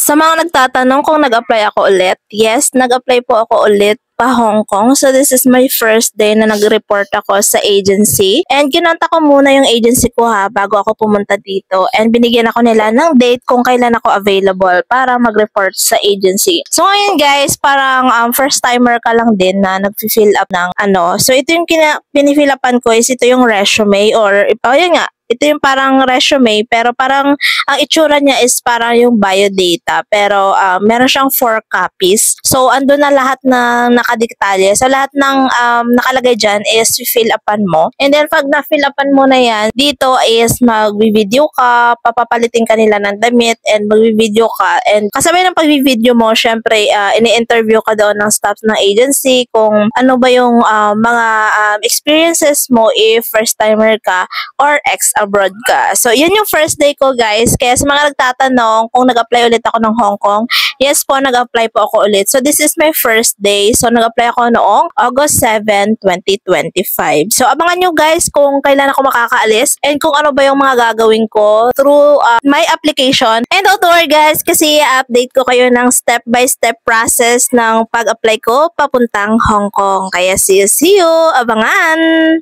Sa mga nagtatanong kung nag-apply ako ulit, yes, nag-apply po ako ulit pa Hong Kong. So this is my first day na nag-report ako sa agency. And kinontak ko muna yung agency ko bago ako pumunta dito. And binigyan ako nila ng date kung kailan ako available para mag-report sa agency. So ngayon guys, parang first timer ka lang din na nag-fill up ng ano. So ito yung pinifill upan ko is ito yung resume or yun nga. Ito yung parang resume pero parang ang itsura niya is parang yung biodata pero meron siyang 4 copies. So andun na lahat ng nakadiktalye. So lahat ng nakalagay dyan is fill upan mo. And then pag na-fill upan mo na yan, dito is mag-video ka, papapalitin ka nila ng damit and mag-video ka. And kasabay ng pag-video mo, syempre ini-interview ka doon ng staff ng agency kung ano ba yung mga experiences mo if first timer ka or ex-abroad ka. So, yun yung first day ko, guys. Kaya sa mga nagtatanong kung nag-apply ulit ako ng Hong Kong, yes po, nag-apply po ako ulit. So, this is my first day. So, nag-apply ako noong August 7, 2025. So, abangan nyo, guys, kung kailan ako makakaalis and kung ano ba yung mga gagawin ko through my application. And don't worry, guys, kasi update ko kayo ng step-by-step process ng pag-apply ko papuntang Hong Kong. Kaya see you, abangan!